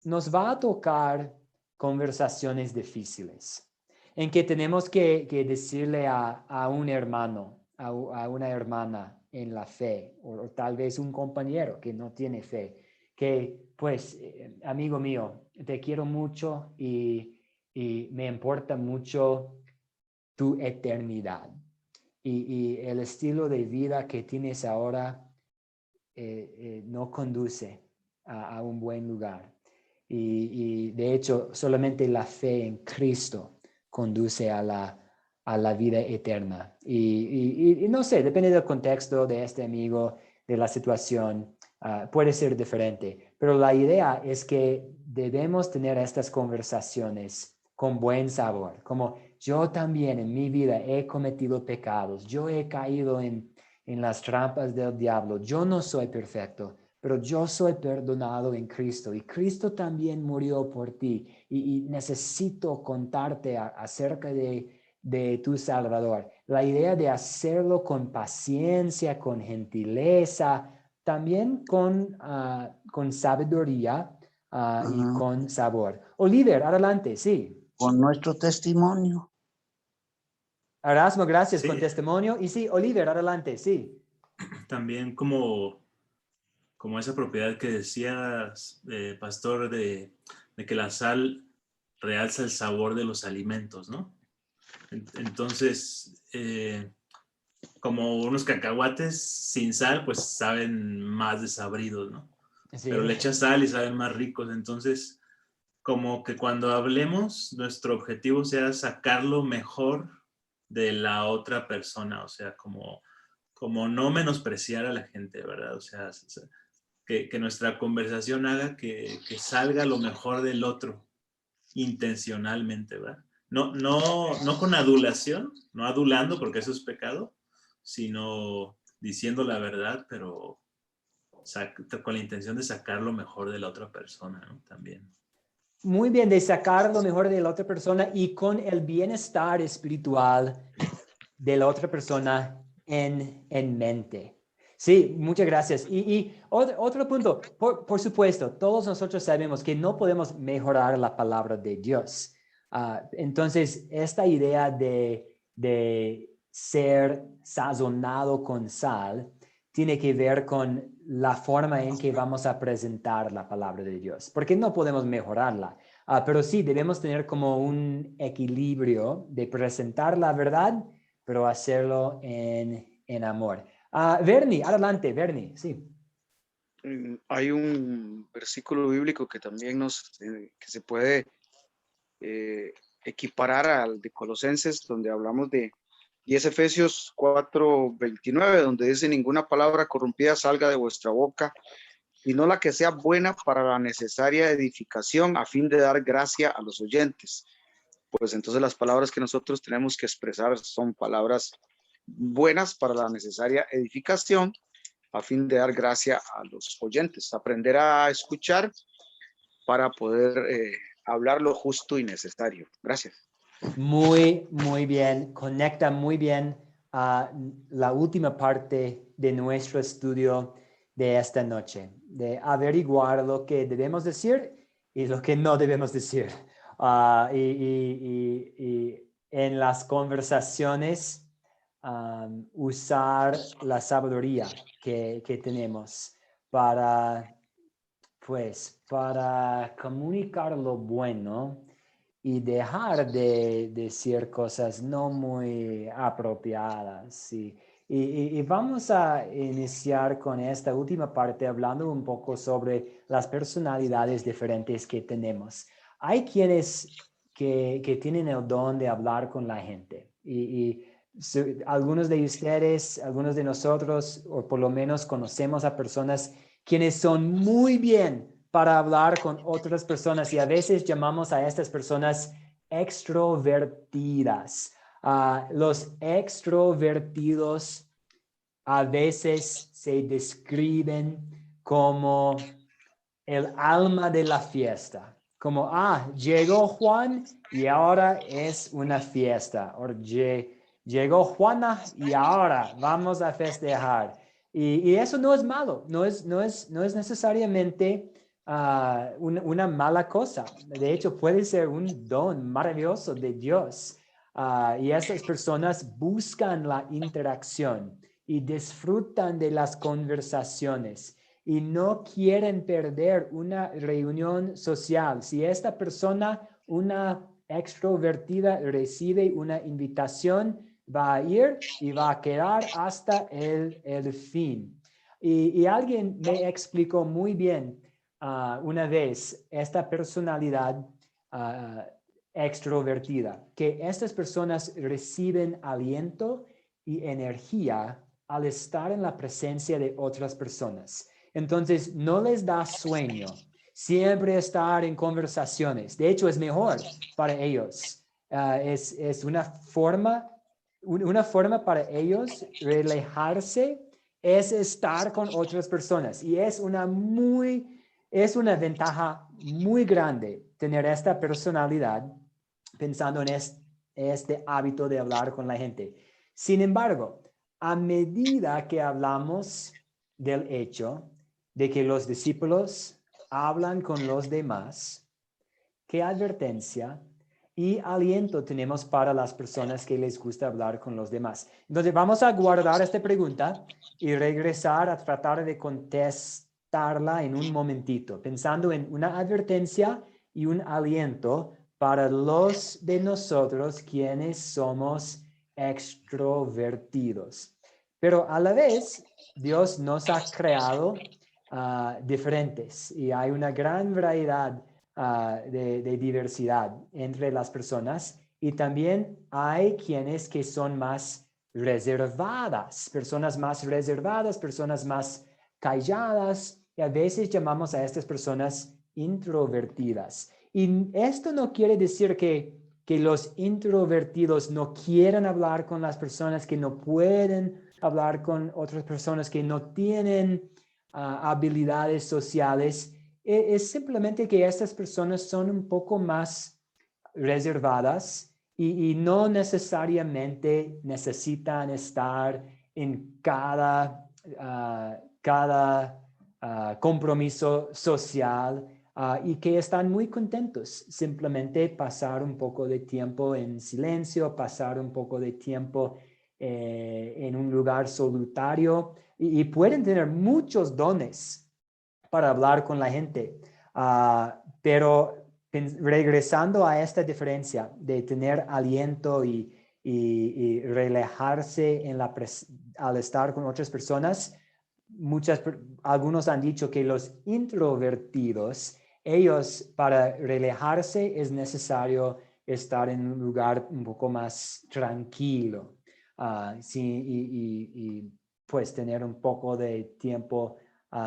nos va a tocar conversaciones difíciles en que tenemos que decirle a un hermano, a una hermana en la fe, o tal vez un compañero que no tiene fe, que pues, amigo mío, te quiero mucho y me importa mucho tu eternidad. Y el estilo de vida que tienes ahora no conduce a un buen lugar. Y de hecho, solamente la fe en Cristo conduce a la vida eterna. Y no sé, depende del contexto de este amigo, de la situación, puede ser diferente. Pero la idea es que debemos tener estas conversaciones con buen sabor, como yo también en mi vida he cometido pecados, yo he caído en las trampas del diablo, yo no soy perfecto, pero yo soy perdonado en Cristo y Cristo también murió por ti y necesito contarte acerca de tu Salvador. La idea de hacerlo con paciencia, con gentileza, también con sabiduría y con sabor. Oliver, adelante, sí. Con nuestro testimonio. Erasmo, gracias, Sí. con testimonio. Y sí, Oliver, adelante, sí. También como esa propiedad que decías, pastor, de que la sal realza el sabor de los alimentos, ¿no? Entonces, como unos cacahuates sin sal, pues saben más desabridos, ¿no? Sí. Pero le echas sal y saben más ricos. Entonces, como que cuando hablemos, nuestro objetivo sea sacar lo mejor de la otra persona, o sea, como no menospreciar a la gente, ¿verdad? O sea, que nuestra conversación haga que salga lo mejor del otro intencionalmente, ¿verdad? No con adulación, no adulando porque eso es pecado, sino diciendo la verdad, pero con la intención de sacar lo mejor de la otra persona, ¿no? También. Muy bien, de sacar lo mejor de la otra persona y con el bienestar espiritual de la otra persona en mente. Sí, muchas gracias. Y otro punto, por supuesto, todos nosotros sabemos que no podemos mejorar la palabra de Dios. Entonces, esta idea de ser sazonado con sal tiene que ver con la forma en que vamos a presentar la palabra de Dios, porque no podemos mejorarla. Pero sí, debemos tener como un equilibrio de presentar la verdad, pero hacerlo en amor. Bernie, adelante, Bernie, sí. Hay un versículo bíblico que también que se puede equiparar al de Colosenses, donde hablamos y es Efesios 4:29, donde dice: ninguna palabra corrompida salga de vuestra boca, sino la que sea buena para la necesaria edificación, a fin de dar gracia a los oyentes. Pues entonces las palabras que nosotros tenemos que expresar son palabras buenas para la necesaria edificación, a fin de dar gracia a los oyentes. Aprender a escuchar para poder hablar lo justo y necesario. Gracias. Muy, muy bien. Conecta muy bien a la última parte de nuestro estudio de esta noche, de averiguar lo que debemos decir y lo que no debemos decir. Y en las conversaciones, usar la sabiduría que tenemos para comunicar lo bueno y dejar de decir cosas no muy apropiadas. ¿Sí? Y vamos a iniciar con esta última parte hablando un poco sobre las personalidades diferentes que tenemos. Hay quienes que tienen el don de hablar con la gente algunos de ustedes, algunos de nosotros, o por lo menos conocemos a personas quienes son muy bien para hablar con otras personas y a veces llamamos a estas personas extrovertidas. Los extrovertidos a veces se describen como el alma de la fiesta. Como, llegó Juan y ahora es una fiesta. O llegó Juana y ahora vamos a festejar. Y eso no es malo, no es necesariamente una mala cosa. De hecho, puede ser un don maravilloso de Dios. Y esas personas buscan la interacción y disfrutan de las conversaciones y no quieren perder una reunión social. Si esta persona, una extrovertida, recibe una invitación, va a ir y va a quedar hasta el fin. Y alguien me explicó muy bien una vez esta personalidad extrovertida, que estas personas reciben aliento y energía al estar en la presencia de otras personas. Entonces, no les da sueño siempre estar en conversaciones. De hecho, es mejor para ellos. Es una forma para ellos relajarse, es estar con otras personas. Y es una ventaja muy grande tener esta personalidad pensando en este hábito de hablar con la gente. Sin embargo, a medida que hablamos del hecho de que los discípulos hablan con los demás, ¿qué advertencia y aliento tenemos para las personas que les gusta hablar con los demás? Entonces, vamos a guardar esta pregunta y regresar a tratar de contestarla en un momentito, pensando en una advertencia y un aliento para los de nosotros quienes somos extrovertidos. Pero a la vez, Dios nos ha creado diferentes y hay una gran variedad de diversidad entre las personas y también hay quienes que son más reservadas, personas más calladas y a veces llamamos a estas personas introvertidas. Y esto no quiere decir que los introvertidos no quieran hablar con las personas, que no pueden hablar con otras personas, que no tienen habilidades sociales. Es simplemente que estas personas son un poco más reservadas y no necesariamente necesitan estar en cada compromiso social y que están muy contentos simplemente pasar un poco de tiempo en silencio, pasar un poco de tiempo en un lugar solitario y pueden tener muchos dones para hablar con la gente. Pero regresando a esta diferencia de tener aliento y relajarse al estar con otras personas, algunos han dicho que los introvertidos, ellos para relajarse es necesario estar en un lugar un poco más tranquilo, y pues tener un poco de tiempo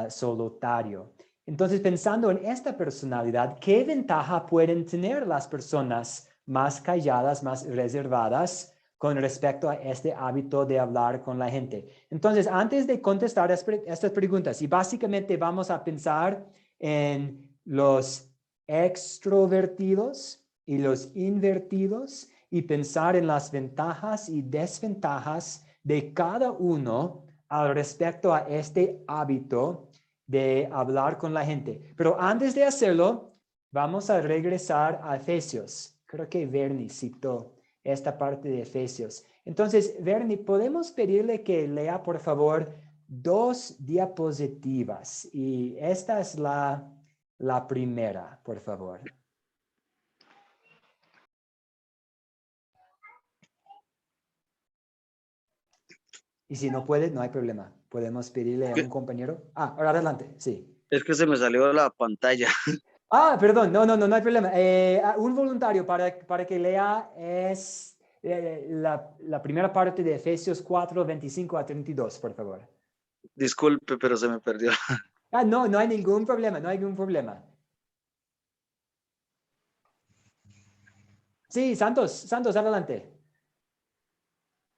solitario. Entonces, pensando en esta personalidad, ¿qué ventaja pueden tener las personas más calladas, más reservadas con respecto a este hábito de hablar con la gente? Entonces, antes de contestar estas preguntas, y básicamente vamos a pensar en los extrovertidos y los invertidos y pensar en las ventajas y desventajas de cada uno al respecto a este hábito de hablar con la gente. Pero antes de hacerlo, Vamos a regresar a Efesios. Creo que Bernie citó esta parte de Efesios. Entonces, Bernie, ¿podemos pedirle que lea, por favor, 2 diapositivas? Y esta es la primera, por favor. Y si no puede, no hay problema. Podemos pedirle a un compañero. Ahora adelante, sí. Es que se me salió la pantalla. Perdón, no hay problema. Un voluntario para que lea es la primera parte de Efesios 4, 25 a 32, por favor. Disculpe, pero se me perdió. No hay ningún problema, no hay ningún problema. Sí, Santos, adelante.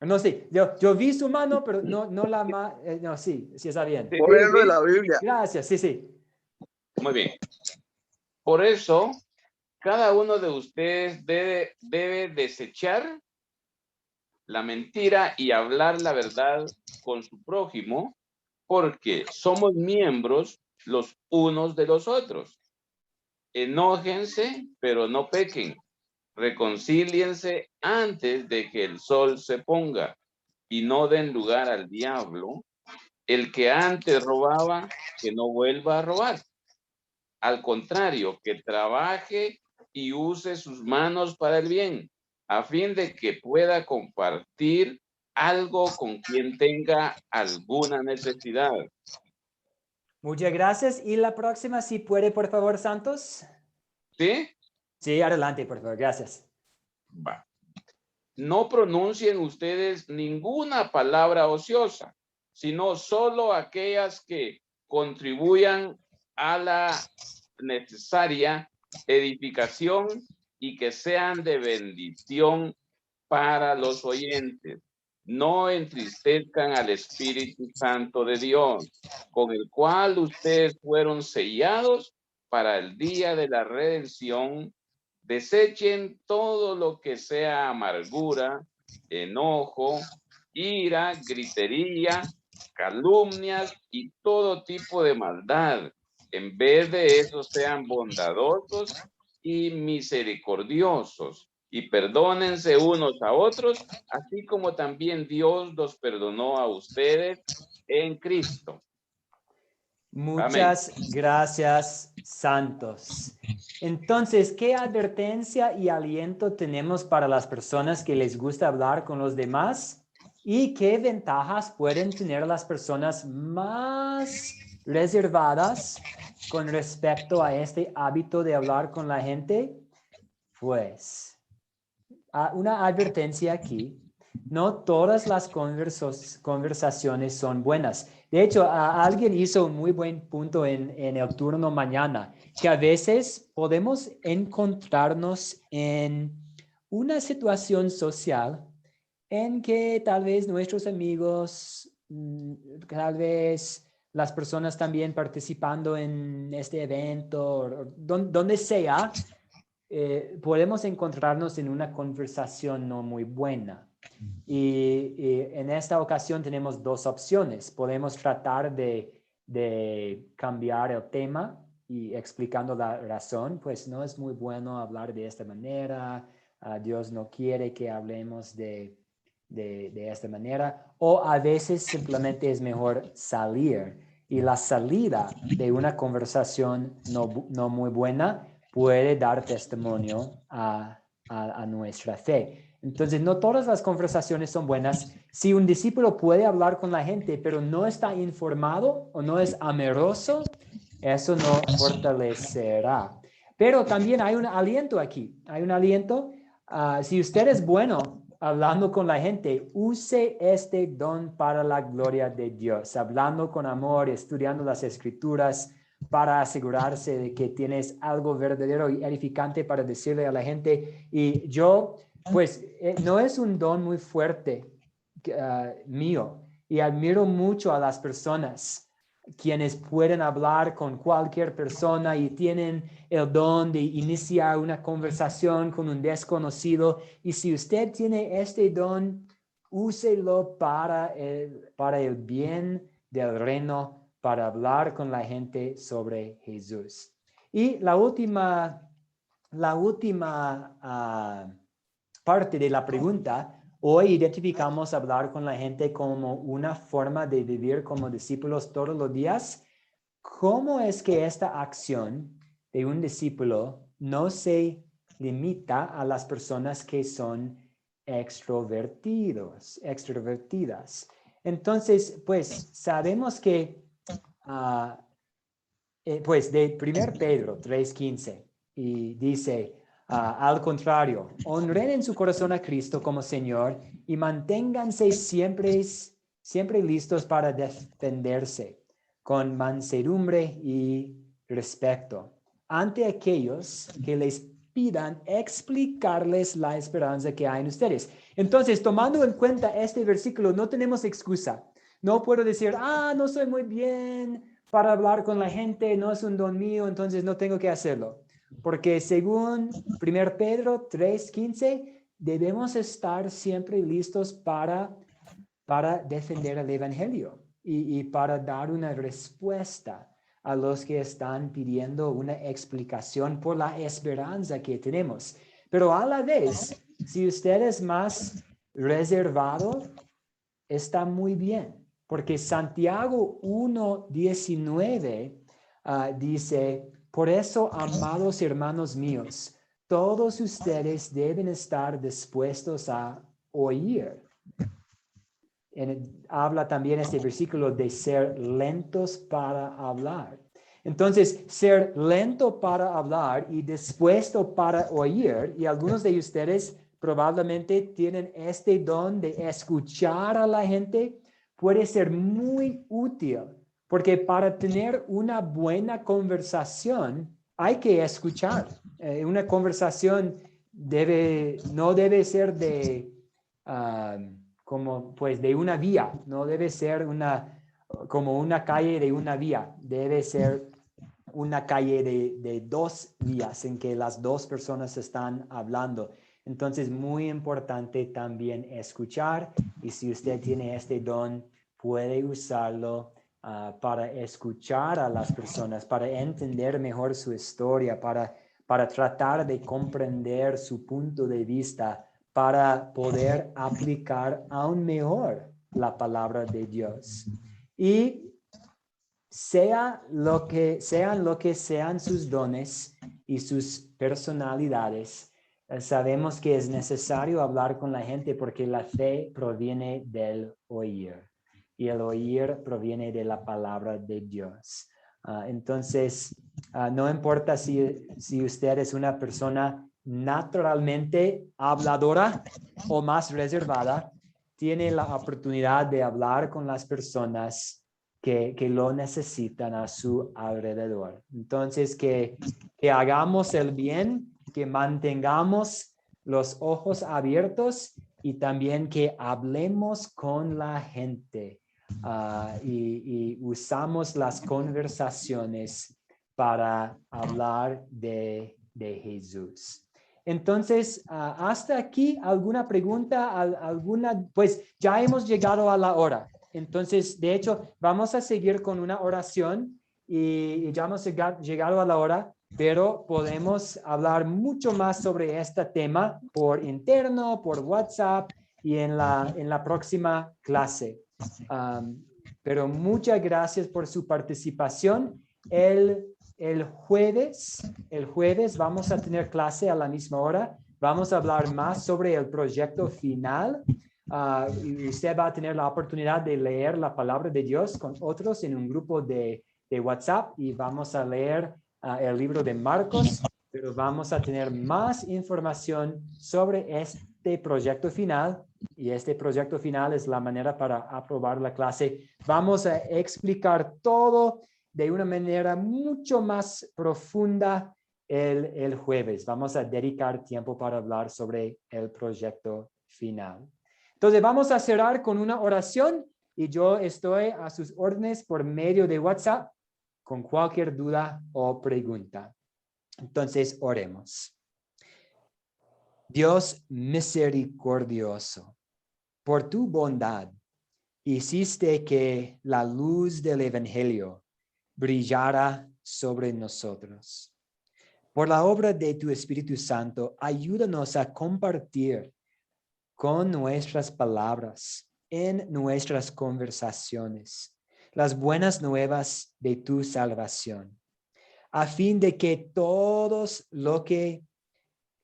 No, sí, yo vi su mano, pero no la mano. No, sí está bien. Por ejemplo, de la Biblia. Gracias, sí. Muy bien. Por eso, cada uno de ustedes debe desechar la mentira y hablar la verdad con su prójimo, porque somos miembros los unos de los otros. Enójense, pero no pequen. Reconcíliense antes de que el sol se ponga y no den lugar al diablo. El que antes robaba, que no vuelva a robar. Al contrario, que trabaje y use sus manos para el bien, a fin de que pueda compartir algo con quien tenga alguna necesidad. Muchas gracias. Y la próxima, si puede, por favor, Santos. ¿Sí? Sí, adelante, por favor. Gracias. Va. No pronuncien ustedes ninguna palabra ociosa, sino solo aquellas que contribuyan a la necesaria edificación y que sean de bendición para los oyentes. No entristezcan al Espíritu Santo de Dios, con el cual ustedes fueron sellados para el día de la redención. Desechen todo lo que sea amargura, enojo, ira, gritería, calumnias y todo tipo de maldad. En vez de eso, sean bondadosos y misericordiosos y perdónense unos a otros, así como también Dios los perdonó a ustedes en Cristo. Muchas gracias, Santos. Entonces, ¿qué advertencia y aliento tenemos para las personas que les gusta hablar con los demás? ¿Y qué ventajas pueden tener las personas más reservadas con respecto a este hábito de hablar con la gente? Pues, una advertencia aquí. No todas las conversaciones son buenas. De hecho, alguien hizo un muy buen punto en el turno mañana, que a veces podemos encontrarnos en una situación social en que tal vez nuestros amigos, tal vez las personas también participando en este evento, donde sea, podemos encontrarnos en una conversación no muy buena. Y en esta ocasión tenemos 2 opciones. Podemos tratar de cambiar el tema y explicando la razón, pues no es muy bueno hablar de esta manera, Dios no quiere que hablemos de esta manera, o a veces simplemente es mejor salir. Y la salida de una conversación no muy buena puede dar testimonio a nuestra fe. Entonces, no todas las conversaciones son buenas. Si un discípulo puede hablar con la gente, pero no está informado o no es amoroso, eso no fortalecerá. Pero también hay un aliento aquí. Hay un aliento. Si usted es bueno hablando con la gente, use este don para la gloria de Dios. Hablando con amor, estudiando las Escrituras, para asegurarse de que tienes algo verdadero y edificante para decirle a la gente. Y yo, pues, no es un don muy fuerte mío, y admiro mucho a las personas quienes pueden hablar con cualquier persona y tienen el don de iniciar una conversación con un desconocido. Y si usted tiene este don, úselo para el bien del reino, para hablar con la gente sobre Jesús. Y la última parte de la pregunta, hoy identificamos hablar con la gente como una forma de vivir como discípulos todos los días. ¿Cómo es que esta acción de un discípulo no se limita a las personas que son extrovertidas? Entonces, pues sabemos que, pues de 1 Pedro 3:15, y dice, al contrario, honren en su corazón a Cristo como Señor y manténganse siempre listos para defenderse con mansedumbre y respeto ante aquellos que les pidan explicarles la esperanza que hay en ustedes. Entonces, tomando en cuenta este versículo, no tenemos excusa. No puedo decir, no soy muy bien para hablar con la gente, no es un don mío, entonces no tengo que hacerlo. Porque según 1 Pedro 3:15, debemos estar siempre listos para defender el evangelio y para dar una respuesta a los que están pidiendo una explicación por la esperanza que tenemos. Pero a la vez, si usted es más reservado, está muy bien, porque Santiago 1:19 dice, por eso, amados hermanos míos, todos ustedes deben estar dispuestos a oír. Habla también este versículo de ser lentos para hablar. Entonces, ser lento para hablar y dispuesto para oír, y algunos de ustedes probablemente tienen este don de escuchar a la gente, puede ser muy útil, porque para tener una buena conversación hay que escuchar. Una conversación no debe ser de... como pues de una vía, no debe ser como una calle de una vía, debe ser una calle de dos vías en que las dos personas están hablando. Entonces, muy importante también escuchar, y si usted tiene este don, puede usarlo para escuchar a las personas, para entender mejor su historia, para tratar de comprender su punto de vista, para poder aplicar aún mejor la palabra de Dios. Y sean lo que sean sus dones y sus personalidades, sabemos que es necesario hablar con la gente porque la fe proviene del oír y el oír proviene de la palabra de Dios. Entonces, no importa si usted es una persona naturalmente habladora o más reservada, tiene la oportunidad de hablar con las personas que lo necesitan a su alrededor. Entonces, que hagamos el bien, que mantengamos los ojos abiertos y también que hablemos con la gente y usamos las conversaciones para hablar de Jesús. Entonces, hasta aquí, ¿alguna pregunta? Pues ya hemos llegado a la hora. Entonces, de hecho, vamos a seguir con una oración y ya hemos llegado a la hora, pero podemos hablar mucho más sobre este tema por interno, por WhatsApp y en la próxima clase. Pero muchas gracias por su participación. El jueves vamos a tener clase a la misma hora. Vamos a hablar más sobre el proyecto final. Y usted va a tener la oportunidad de leer la palabra de Dios con otros en un grupo de WhatsApp y vamos a leer el libro de Marcos, pero vamos a tener más información sobre este proyecto final y este proyecto final es la manera para aprobar la clase. Vamos a explicar todo de una manera mucho más profunda el jueves. Vamos a dedicar tiempo para hablar sobre el proyecto final. Entonces vamos a cerrar con una oración y yo estoy a sus órdenes por medio de WhatsApp con cualquier duda o pregunta. Entonces oremos. Dios misericordioso, por tu bondad hiciste que la luz del Evangelio brillara sobre nosotros. Por la obra de tu Espíritu Santo, ayúdanos a compartir con nuestras palabras, en nuestras conversaciones, las buenas nuevas de tu salvación, a fin de que todos los que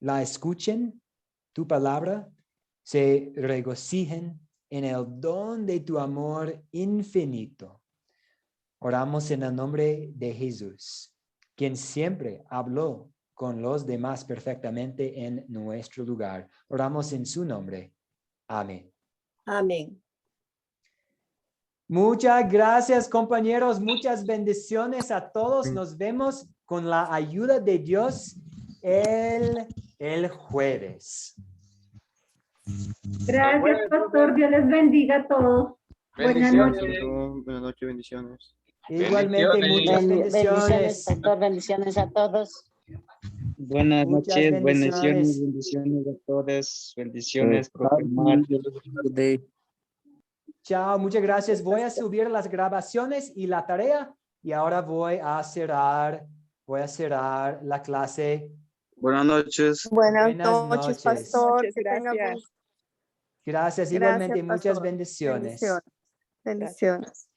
la escuchen, tu palabra, se regocijen en el don de tu amor infinito. Oramos en el nombre de Jesús, quien siempre habló con los demás perfectamente en nuestro lugar. Oramos en su nombre. Amén. Amén. Muchas gracias, compañeros. Muchas bendiciones a todos. Nos vemos con la ayuda de Dios el jueves. Gracias, pastor. Dios les bendiga a todos. Buenas noches. Buenas noches, bendiciones. Igualmente, muchas Bendiciones, bendiciones. pastor. Bendiciones a todos. Buenas Muchas noches, bendiciones. bendiciones a todos, bendiciones, profe Omar. Chao, muchas gracias. Voy a subir las grabaciones y la tarea y ahora voy a cerrar la clase. Buenas noches. Buenas Buenas noches, noches. pastor. Noches, Que tenga gracias. Gracias, Gracias, igualmente muchas pastor. bendiciones. Bendiciones. Bendiciones.